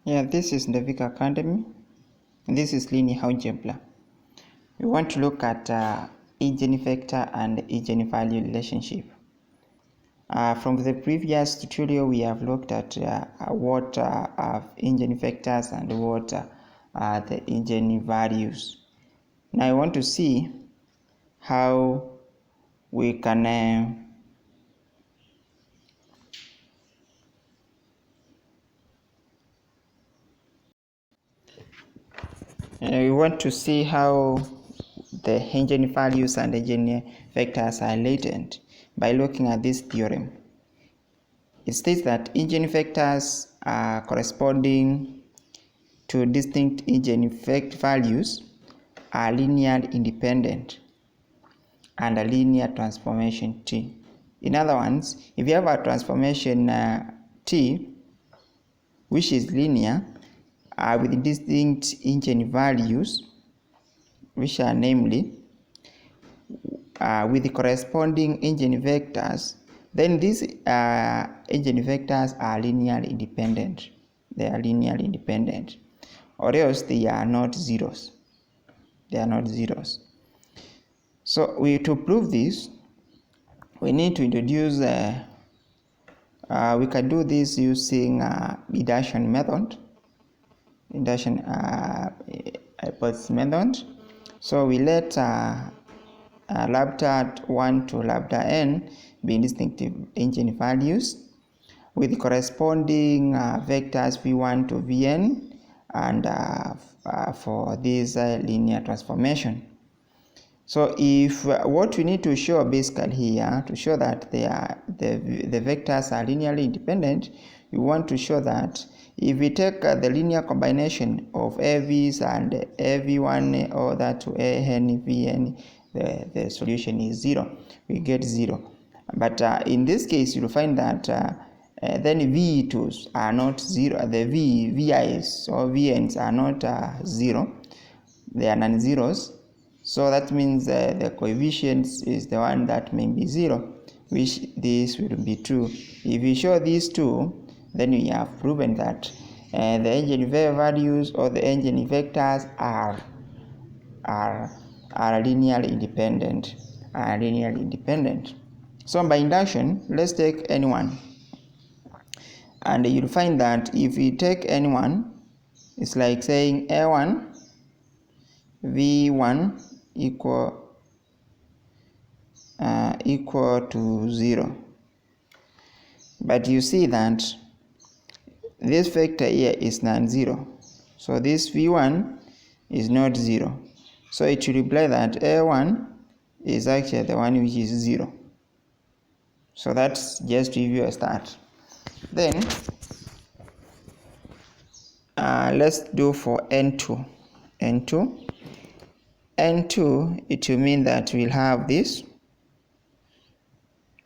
Yeah, this is the Vic Academy. This is linear algebra. We want to look at eigenvector and eigenvalue relationship. From the previous tutorial, we have looked at what are eigenvectors and what are the eigenvalues. Now I want to see how we can we want to see how the eigenvalues and eigenvectors are latent by looking at this theorem. It states that eigenvectors are corresponding to distinct eigenvalues are linearly independent and a linear transformation T. In other words, if you have a transformation T which is linear with distinct eigenvalues, which are namely with the corresponding eigenvectors, then these eigenvectors are linearly independent. They are linearly independent, or else they are not zeros. They are not zeros. So to prove this, we need to introduce. We can do this using induction method. Induction hypothesis method. So we let lambda 1 to lambda n be distinctive eigenvalues with the corresponding vectors v1 to vn and for this linear transformation. So if what we need to show basically here to show that the vectors are linearly independent, we want to show that if we take the linear combination of AVs and AV1 or that to AN, VN, the solution is 0. We get 0. But in this case, you'll find that then V2s are not 0. The VIs or VNs are not 0. They are non-zeros. So that means the coefficients is the one that may be 0, which this will be true. If you show these two, then we have proven that the eigenvalues or the eigenvectors are linearly independent. So by induction, let's take n1, and you'll find that if we take n1, it's like saying a1 v1 equal to 0. But you see that this vector here is non-zero, so this v1 is not 0. So it should imply that a1 is actually the one which is 0. So that's just to give you a start. Then let's do for n2. N2, it will mean that we'll have this.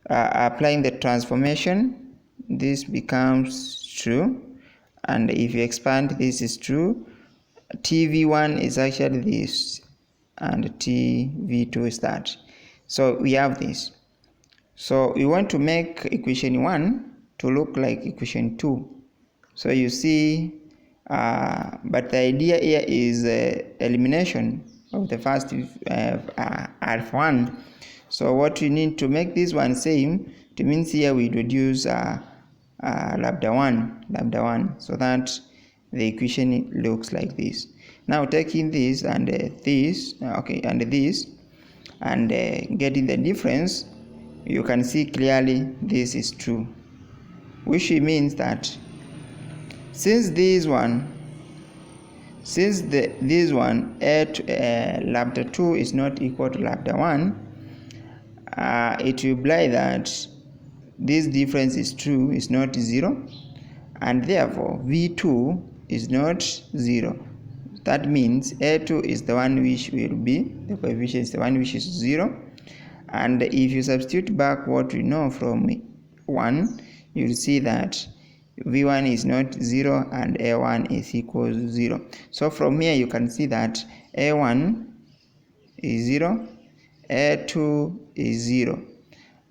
Applying the transformation, this becomes true. And if you expand, this is true. TV1 is actually this. And TV2 is that. So we have this. So we want to make equation 1 to look like equation 2. So you see, but the idea here is elimination of the first alpha1. So what we need to make this one same, it means here we introduce lambda 1, so that the equation looks like this. Now taking this and this, and this, and getting the difference, you can see clearly this is true, which means that since this one lambda 2 is not equal to lambda 1, it will imply that this difference is true, is not 0, and therefore v2 is not 0. That means a2 is the one which will be, the coefficient is the one which is 0, and if you substitute back what we know from 1, you'll see that v1 is not 0 and a1 is equal to 0. So from here you can see that a1 is 0, a2 is 0.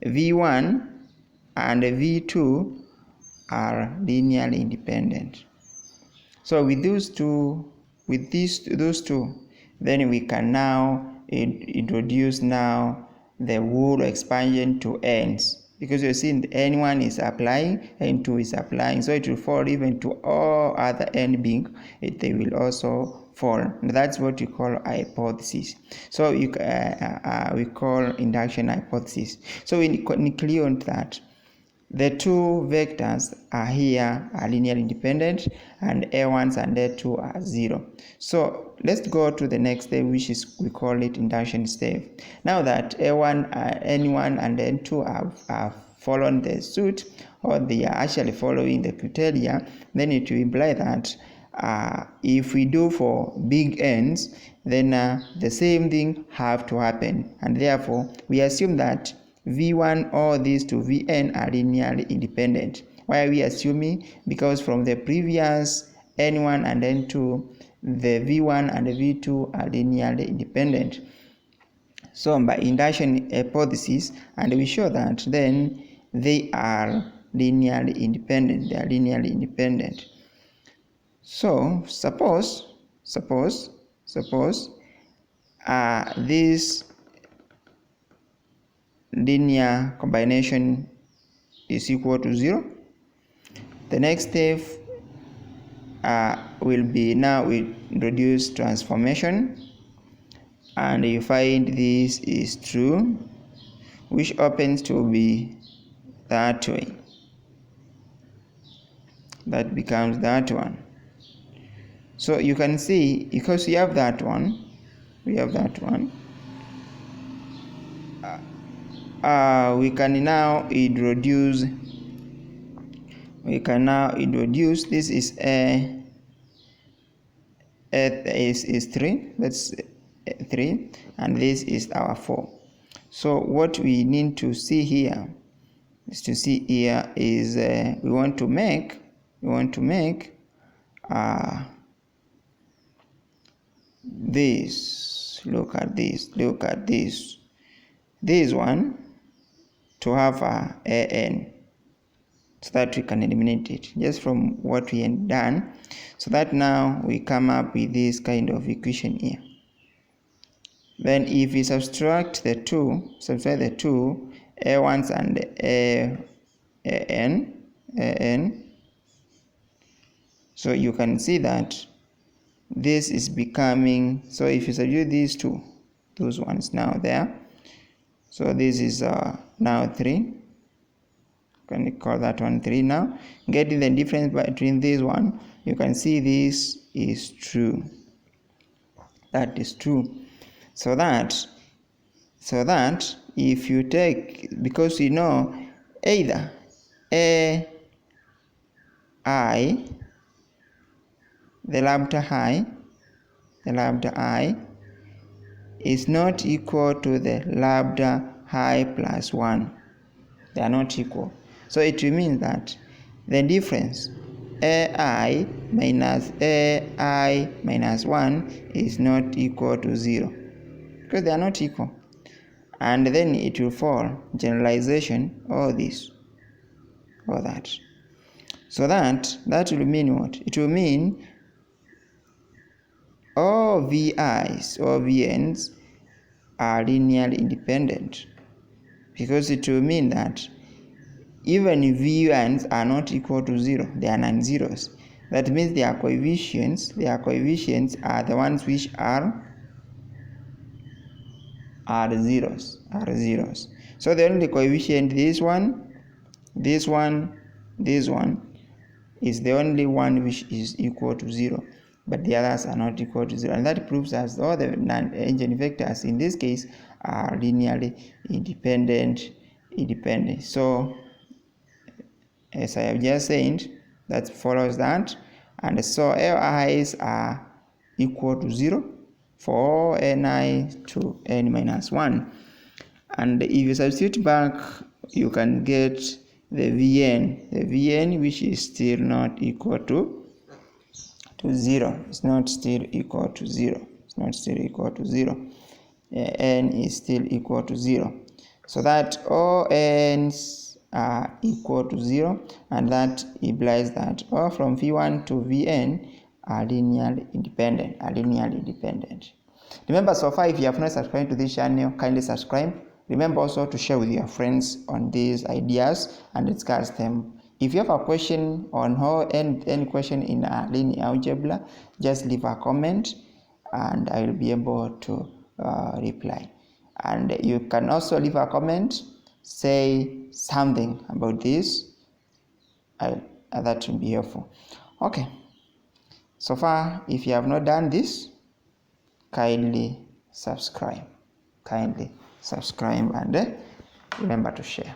v1 and v2 are linearly independent. So with those two, then we can now introduce now the rule expansion to ends, because you see n1 is applying, n2 is applying, so it will fall even to all other n being, they will also fall. And that's what we call hypothesis. So we call induction hypothesis. So we clear on that. The two vectors are here are linearly independent, and a1s and a2 are 0. So let's go to the next step, which is we call it induction step. Now that n1 and n2 have followed the suit, or they are actually following the criteria, then it will imply that if we do for big n's, then the same thing have to happen, and therefore we assume that v1 or these two vn are linearly independent. Why are we assuming? Because from the previous n1 and n2, the v1 and the v2 are linearly independent. So by induction hypothesis, and we show that then they are linearly independent. They are linearly independent. So suppose this linear combination is equal to 0. The next step will be, now we introduce transformation, and you find this is true, which opens to be that way. That becomes that one. So you can see, because we have that one, we can now introduce this is is 3, that's 3, and this is our 4. So what we need to see here is we want to make this, look at this one to have a an, so that we can eliminate it just from what we had done, so that now we come up with this kind of equation here. Then if we subtract the two a1s and an, so you can see that this is becoming, so if you substitute these two, those ones now there, so this is now 3. Can you call that one 3 now? Getting the difference between this one, you can see this is true. That is true. So that if you take, because you know either the lambda I is not equal to the lambda I plus 1. They are not equal. So it means that the difference ai minus 1 is not equal to 0, because they are not equal. And then it will fall generalization, all this, all that. So that will mean what? It will mean all VIs or VNs are linearly independent, because it will mean that even if VNs are not equal to 0, they are non-zeros. That means their coefficients are the ones which are zeros. So the only coefficient, this one is the only one which is equal to 0, but the others are not equal to 0, and that proves that all the non-Eigen vectors in this case are linearly independent. So as I have just said, that follows that, and so LIs are equal to 0 for ni to n minus 1, and if you substitute back, you can get the Vn which is still not equal to 0. It's not still equal to 0. N is still equal to 0. So that all n's are equal to 0, and that implies that all from V1 to Vn are linearly independent. Remember, so far, if you have not subscribed to this channel, kindly subscribe. Remember also to share with your friends on these ideas and discuss them. If you have a question on how any question in linear algebra, just leave a comment and I will be able to reply. And you can also leave a comment, say something about this. That will be helpful. Okay. So far, if you have not done this, kindly subscribe and remember to share.